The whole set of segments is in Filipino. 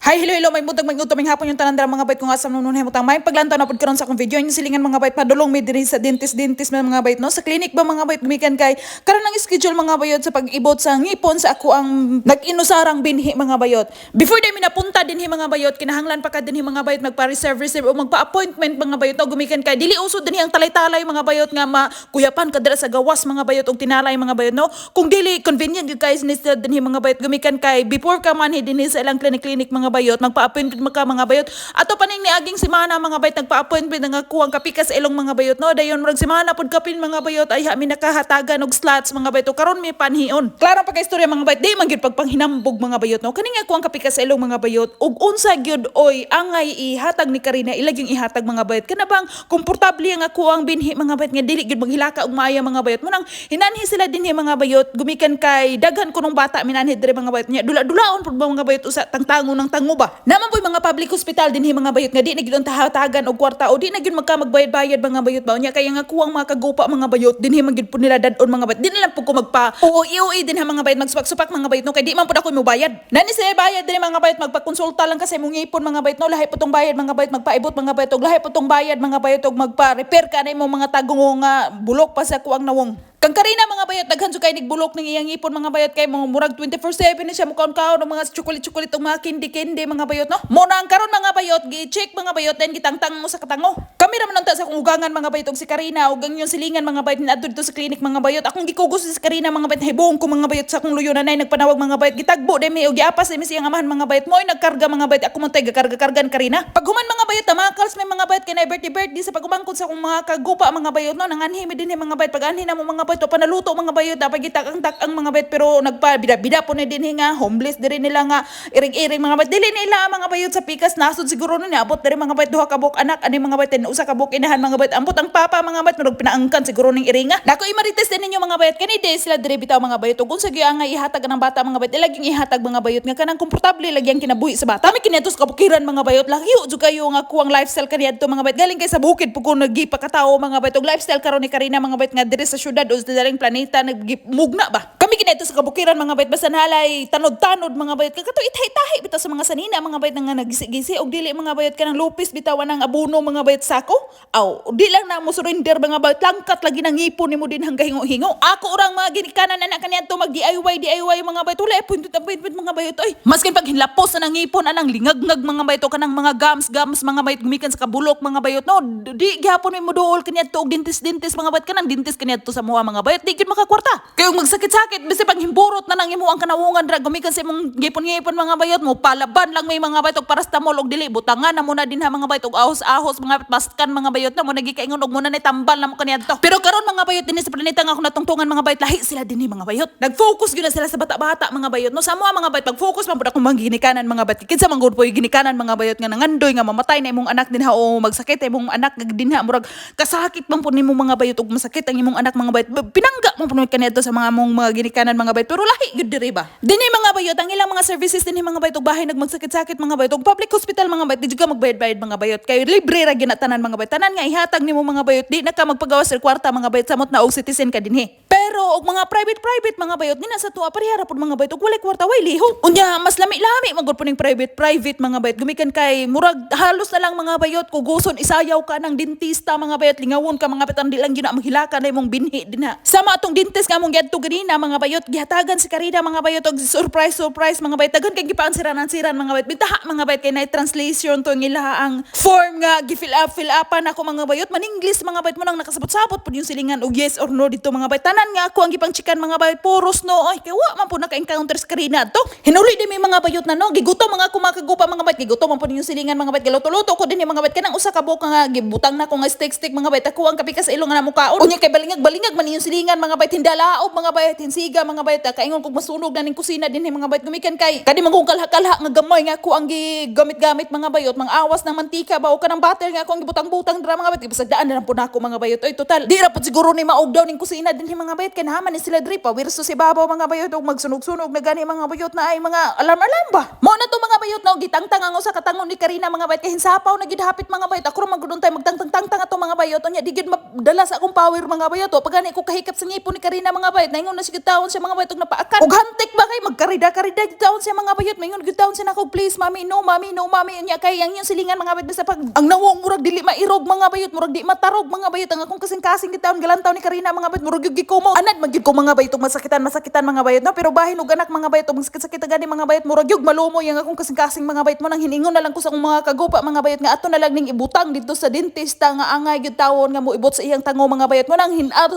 Hi, hello, may mutag utoming hapon yung tanandara mga bayt ko nga sa nununay mutang may paglantaw na pud karon sa akong video yung silingan mga bayt padulong mi diri sa dentist mga bayt no sa clinic ba mga bayt gumikan kay karon ang schedule mga bayot sa pag-ibot sa ngipon sa ako ang nag-inusarang binhi mga bayot. Before day mi napunta dinhi mga bayot kinahanglan pa ka dinhi mga bayot magpa-reserve o magpa-appointment mga bayot no gumikan kay dili usod dinhi ang talay-talay mga bayot nga makuyapan ka dira sa gawas mga bayot og tinalay mga bayot no kung dili convenient gyud kay dinhi mga bayot gumikan kay before ka man dinhi sa ilang clinic mga bayot magpa-appointment ka mga bayot ato paning niaging semana mga bayot nagpa-appointment nga kuwang kapikas ilong mga bayot no dayon murag semana pud kapin mga bayot ay mi nakahatagan og slots mga bayot karon mi panhion klaro pa kay istorya mga bayot di man gyud pagpanghinambog mga bayot no kani nga kuwang kapikas ilong mga bayot ug unsa gyud oy angay ihatag ni Karina ilag yung ihatag mga bayot kana bang komportable nga kuwang binhi mga bayot nga dili gyud maghilaka og maaya mga bayot mo nang hinanhi sila dinhi mga bayot gumikan kay daghan kunong bata minanhi dire mga bayot nya dula-dulaon pud mga bayot usa tangtango ng tango ba naman po'y mga public hospital dinhi mga bayot nga di na gyud tahatagan og kwarta o di na gyud magbayad-bayad mga bayot ba nya kaya nga kuwang mga kagupa mga bayot dinhi man gyud pud nila dadon mga bayot di nila pud ko magpa uwi dinha mga bayot magsupak-supak mga bayot no kay di man pud ako mo bayad nani sila bayad dinhi mga bayot magpakonsulta lang kasi mong ngipon mga bayot no lahi putong bayad mga bayot magpaibot mga bayot og lahi putong bayad mga bayot og magpa-repair ka na imong mga tagong nga bulok pa sa kuwang nawong kang Karina mga bayot daghan su kay nigbulok ning iyang ipon mga bayot kay mga murag 24/7 ni siya mukaon-kaon ng mga chocolate og mga candy mga bayot no mo na ang karon mga bayot gi-check mga bayot then gitangtang mo sa katango kami ra man unta sa akong ugangan mga bayot og si Karina ug ang yung silingan mga bayot niadto dito sa clinic mga bayot akong gikugos si Karina mga bayot hibuong ko mga bayot sa akong luyo nanay nagpanawag mga bayot gitagbo demi og giapas demi siyang amahan mga bayot moy nagkarga mga bayot ako man tay gakarga-kargan Karina paghuman mga bayot tamakals may mga bayot kay na birthday sa pagumangkot sa akong mga kagupa mga bayot no nanganhi mi dinhi mga bayot pag anhi na mo mga bayot panaluto mga bayot dapat gitakang-takang mga bayot pero nagpa-bida-bida po ni dinhi nga homeless diri nila nga iring-iring mga bayot dili nila mga bayot sa pikas nasod siguro ni abot diri mga bayot duha ka buok anak ani mga bayot usa ka buok inahan mga bayot ambot ang papa mga bayot murag pinaangkan siguro ning iringa nako imarites din ninyo mga bayot kani di sila diri bitaw mga bayot ug unsa gyud ang ihatag ng bata mga bayot ilaging ihatag mga bayot nga kanang komportable lagyang kinabuhi sa bata mi kiniadtos kabukiran mga bayot lahiyo jud kayo nga kuwang lifestyle kaniadto mga bayot galing kay sa bukid pug ko nagipakatao mga bayot og lifestyle karon ni Karina mga bayot nga diri sa syudad o sa daring planeta nagmugna ba kami kinito sa kabukiran mga bayot basta nalay tanod-tanod mga bayot kakato itay-tahi bitaw sa mga sanina mga bayot nga nagisi-gisi og dili mga bayot kanang lupis bitawan ng abono mga bayot sako aw di lang na mo surrender mga bayot langkat lagi nang ngipon nimo din hanggang hingo-hingo ako urang mga ginikanan anak kaniadto mag DIY mga bayot wala appointment mga bayot ay maskin pag hinlapos na nang ngipon anang lingag-ngag mga bayot kanang mga gums mga bayot gumikan sa kabulok mga bayot no di gihapon mo duol kaniadto og dentist mga bayot kanang dentist kaniadto sa muha mga bayot di gyud makakwarta kay magsakit-sakit basta pag himburot na nang imo ang kanawungan dra gumikan sa imong gipon-gipon mga bayot mo palaban lang may mga bayot og parastamol og dili butangan na mo na din ha mga bayot og ahos-ahos mga baskan mga bayot na mo nagikaingon og muna ni tambal na mo kaniadto pero karon mga bayot dinhi sa planeta nga ako natungtungan mga bayot lahi sila dinhi mga bayot nag-focus gyud na sila sa bata-bata mga bayot no sa mga bayot pag-focus man pud akong mga ginikanan mga bayot kinsa man gud po ginikanan mga bayot nga nangandoy nga mamatay na imong anak dinha o magsakit imong anak dinha murag kasakit man pud nimo mga bayot og masakit ang imong anak mga bayot pinangga mo pud kaniadto sa mga mong mga ginikanan mga bayot pero lahi gyud diri ba dinhi mga bayot ang ilang mga services dinhi mga bayot og bahay nagmagsakit-sakit mga bayot og public hospital mga bayot di juga magbayad-bayad mga bayot kay libre ra gyud tanan mga bayot tanan nga ihatag nimo mga bayot di na ka magpagawas sa kwarta mga bayot samot na og citizen ka dinhi pero og mga private mga bayot dinha sa tuwa parehara pud mga bayot og walay kwarta way lihok unya mas lami-lami magud pud ning private mga bayot gumikan kay murag halos na lang mga bayot kuguson isayaw ka ng dentista mga bayot lingawon ka mga bayot di lang gyud na maghilaka na imong binhi dinha sama atong dentist nga mong giadto ganina mga bayot gihatagan si Karina mga bayot og surprise mga bayot dagan kay gipaansiran mga bayot bitaha mga bayot kay na translation to nila ang form nga fill upan ako mga bayot man English mga bayot mo nang nakasabot-sabot pud yung silingan og yes or no dito mga bayot tanan nga ako ang gipang chikan mga bayot puros no ay kay wa man pud naka-encounter si Karina to hinuli din may mga bayot na no gigutom mga kumakagupa mga bayot gigutom man pud yung silingan mga bayot galuto-luto ko din yung mga bayot kanang usa ka buok nga gibutang na ko nga steak mga bayot ako ang kapikas ilong nga mukaon unya kay balingag man yung silingan mga bayot hindalaog mga bayot hinsiga mga bayot kaingon kog masunog na ning kusina din mga bayot gumikan kay kadi man kong kalha nga gamay nga ko ang gigamit-gamit mga bayot mga awas ng mantika ba o kanang butter nga ako ang gibutang-butang dra mga bayot ibasagdaan na lang po nako mga bayot oy total di ra pud siguro ni maog daw ning kusina din mga bayot kay nahaman ni sila diri pa wirso si babaw mga bayot og magsunog-sunog na gani mga bayot na ay mga alarm ba mo na to mga bayot no gitangtang ang usa ka tangon ni Karina mga bayot kay hinsapaw na gid hapit mga bayot ako ra magudon tay magtangtang ato mga bayot unya di gid dala sa akong power mga bayot o pagani ko kahikap sa ngipon ni Karina mga bayot naingon na sige taon siya mga bayot og napaakan ug hantik ba kay magkarida-karida taon siya mga bayot maingon gid taon siya nako please mami no mami unya kay ang yung silingan mga bayot sa pag ang nawong murag dili mairog mga bayot murag di matarog mga bayot ang akong kasing-kasing gid taon galantaw ni Karina mga bayot murag gyud gikumo anad magyud ko mga bayot og masakitan mga bayot no pero bahin og anak mga bayot og sakit-sakit gani mga bayot murag gyud malumo yang akong kasing-kasing mga bayot mo nang hiningon na lang ko sa akong mga kagupa mga bayot nga ato na lang ning ibutang dito sa dentista nga angay gyud tawon nga mo ibot sa iyang tango mga bayot mo nang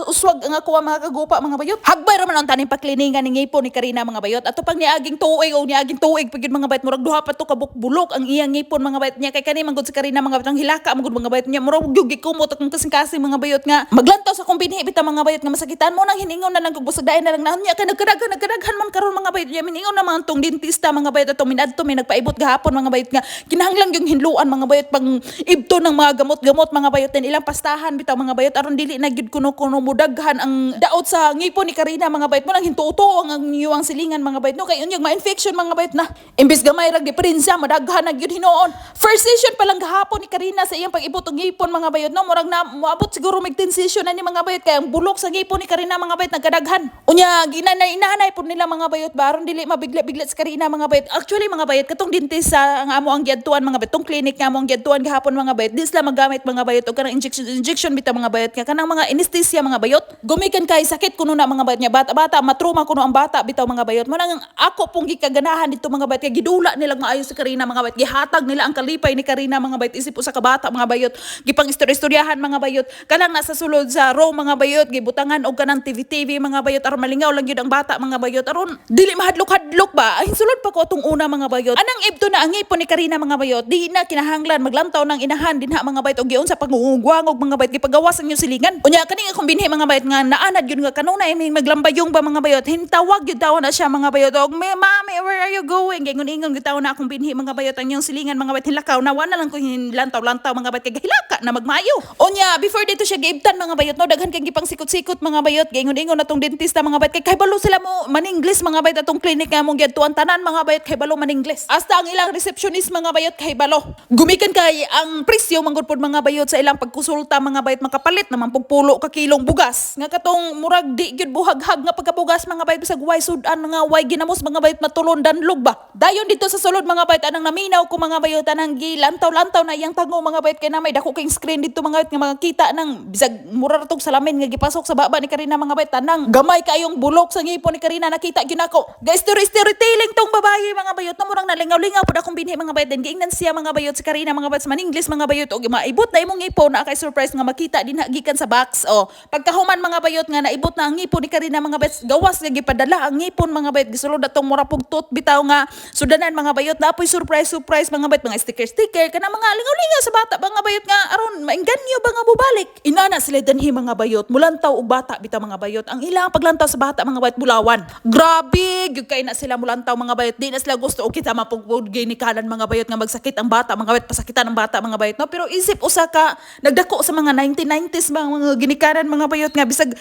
uswag ang ako mga kagupa mga bayot hagbay ra man ang taning pakliningan ni ngipon ni Karina mga bayot ato pang niaging tuig o niaging tuig pagid mga bayot murag duha pa to kabuk-bulok ang iyang ngipon mga bayot niya kay kani manggod si Karina mga bayot ang hilaka manggod mga bayot niya murag gyud gikumot akong kasing-kasing mga bayot nga maglantaw sa akong binhi bitaw mga bayot nga masakitan mo nang hiningon na lang kog busagdayon na lang na niya kay nagkadaghan man karon mga bayot niya miningon na mga tong dentista mga bayot atong minadto may nagpaibot gahapon mga bayot nga kinahanglan yung hinluan mga bayot pang ibto ng mga gamot-gamot mga bayot din ilang pastahan bitaw mga bayot aron dili na gyud kuno mudaghan ang daot sa ngipon ni Karina mga bayot mo nang hintuto ang iyang silingan mga bayot no kay unyag ma-infection mga bayot na imbes gamay rag diferensya madaghan na gyud hinuon first session pa lang gahapon ni Karina sa iyang pag-ibot og ngipon mga bayot no murag na moabot siguro mig 10 session na ni mga bayot kay ang bulok sa ngipon ni Karina mga bayot nagkadaghan unya inahanay pud nila mga bayot ba aron dili mabigla-bigla sa Karina mga bayot actually mga bayot katong dentista ang amo ang giadtuan mga bayot tong clinic nga amo ang giadtuan gahapon mga bayot di sila magamit mga bayot og kanang injection bitaw mga bayot nga kanang mga anesthesia mga bayot gumikan kay sakit kuno na mga bayot nya bata matruma kuno ang bata bitaw mga bayot mo nang ako pong gikaganahan dito mga bayot kay gidula nila maayo si Karina mga bayot gihatag nila ang kalipay ni Karina mga bayot isip usa ka bata mga bayot gipang istoryahan mga bayot kanang nasa sulod sa row mga bayot gibutangan og kanang TV mga bayot aron malingaw lang gyud ang bata mga bayot aron dili mahadlok-hadlok ba ay sulod pa ko tong una mga bayot anang ibto na ang ngipon ni Karina mga bayot di na kinahanglan maglantaw ng inahan dinha mga bayot og giun sa pangungugwangog mga bayot gipagawas ang inyong silingan unya kani akong binhi mga bayot nga naanad gyud nga kanunay may maglambayong ba mga bayot hintawag gyud daw na siya mga bayot og mami where are you going ingon gyud na akong binhi mga bayot ang inyong silingan mga bayot hilakaw nawa na lang ko hinlantaw-lantaw mga bayot kay hilaka na magmayo unya before dito siya giibtan mga bayot no daghan kang gipang sikot-sikot mga bayot ingon atong dentista mga bayot kay balo sila mo maningles mga bayot atong clinic nga mong giadtuan tanan mga bayot kay balo maningles hasta ang ilang receptionist mga bayot kay balo gumikan kay ang presyo manggod pod mga bayot sa ilang pagkonsulta mga bayot makapalit naman pug pulo ka kilong bugas nga katong murag di gyud buhaghag nga pagkabugas mga bayot bisag way sudan nga way ginamos mga bayot matulon danlog ba dayon dito sa sulod mga bayot anang naminaw ko mga bayot anang gilantaw-lantaw na iyang tango mga bayot kay na may dako kay screen dito mga bayot nga makakita nang bisag mura tong salamin nga gipasok sa baba ni Karina mga bayot tanang gamay kayong bulok sa ngipon ni Karina nakita gyud nako guys storytelling tong babae mga bayot na murang nalingaw-lingaw pud akong binhi mga bayot din giingnan siya mga bayot sa Karina mga bayot sa maningles mga bayot og maibot na imong ngipon na kay surprise nga makita din gikan sa box o pagkahuman mga bayot nga naibot na ang ngipon ni Karina mga bayot gawas nga gipadala ang ngipon mga bayot gisulod atong mura pugtot bitaw nga sudanan mga bayot napoy surprise mga bayot mga sticker kana mga lingaw-lingaw sa bata mga bayot nga aron maengganyo ba nga bubalik inana sila danhi mga bayot mulantaw og bata bitaw mga bayot ang ilang paglantaw sa bata mga bayot bulawan grabe gyud kay na sila mulantaw mga bayot di na sila gusto og kita mapugod ginikanan mga bayot nga magsakit ang bata mga bayot pasakitan ang bata mga bayot no pero isip usa ka nagdako sa mga 1990s mga ginikanan mga bayot nga bisag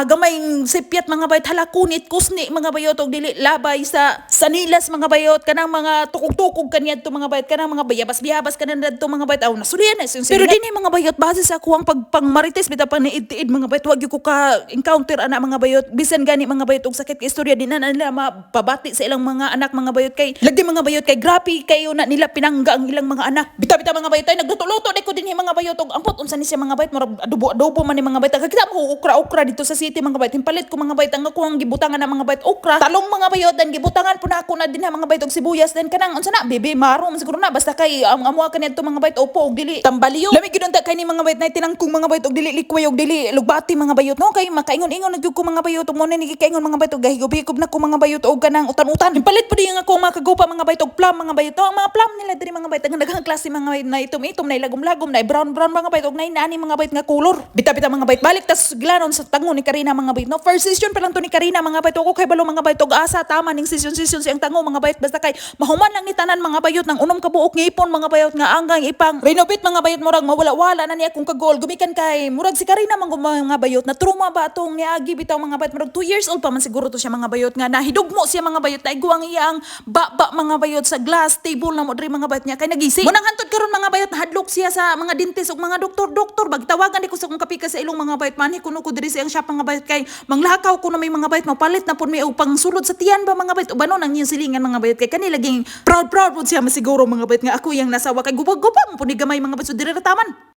gamay sipyat mga bayot halakunit kusni mga bayot og dili labay sa sanilas mga bayot kanang mga tukog-tukog kaniadto mga bayot kanang mga bayabas kanadto mga bayot aw nasulian na pero dinhi mga bayot base sa kuwang pagpangmarites bitaw pang niid-tiid mga bayot wag gyud ko ka encounter ana mga bayot bisan gani mga bayot og sakit kay istorya din na nila mapabati sa ilang mga anak mga bayot kay lagdi mga bayot kay grabe kayo na nila pinangga ang ilang mga anak bitaw mga bayot ay nagluto-luto ko dinhi mga bayot og ampot unsa ni siya mga bayot murag adobo man ni mga bayot kita mo okra dito sa city mga bayot himpalit ko mga bayot ang ako ang gibutangan na mga bayot okra talong mga bayot dan gibutangan po na ako na dinha mga bayot og sibuyas den kanang unsa na bebe marom siguro na basta kay ang amo kaniadto mga bayot opo og dili tambaliyo lami gyud unta kay ni mga bayot na tinangkong mga bayot og dili likway og dili lugbati mga bayot no kay makaingon-ingon na gyud ko mga bayot og mo ni gikaingon mga bayot og gahigop na ko mga bayot og kanang utan-utan himpalit po diyan ako mga kagupa mga bayot og plum mga bayot ang mga plum nila diri mga bayot ang daghang klase mga bayot na itom na ilagom-lagom na brown mga bayot og nainani mga bayot nga color bita mga bayot balik tas gilanon sa tango ni Karina mga bayot no first season pa lang to ni Karina mga bayot ako kay balo mga bayot og asa tama ning season siyang tango mga bayot basta kay mahuman lang ni tanan mga bayot nang unom ka buok ngipon mga bayot nga anggang ipang renovate mga bayot murag mawala-wala na niya kung kagol gumikan kay murag si Karina mga bayot na trauma ba atong niagi bitaw mga bayot murag 2 years old pa man siguro to siya mga bayot nga nahidugmo siya mga bayot na iguang iyang baba mga bayot sa glass table na mo diri mga bayot niya kay nagising munang hantod karon mga bayot nahadlok siya sa mga dentist ug mga doktor bagtawagan tingali ko sa kong kapika sa ilong mga bayot manhi kuno ko diri sa iyang shop mga bayot kay manglakaw ko na may mga bayot mapalit na pud may og pangsulod sa tiyan ba mga bayot ubano nang iyang silingan mga bayot kay kani laging proud pud siya masiguro mga bayot nga ako iyang nasawa kay gubag-gubag pud ni gamay mga bayot so diri ra taman.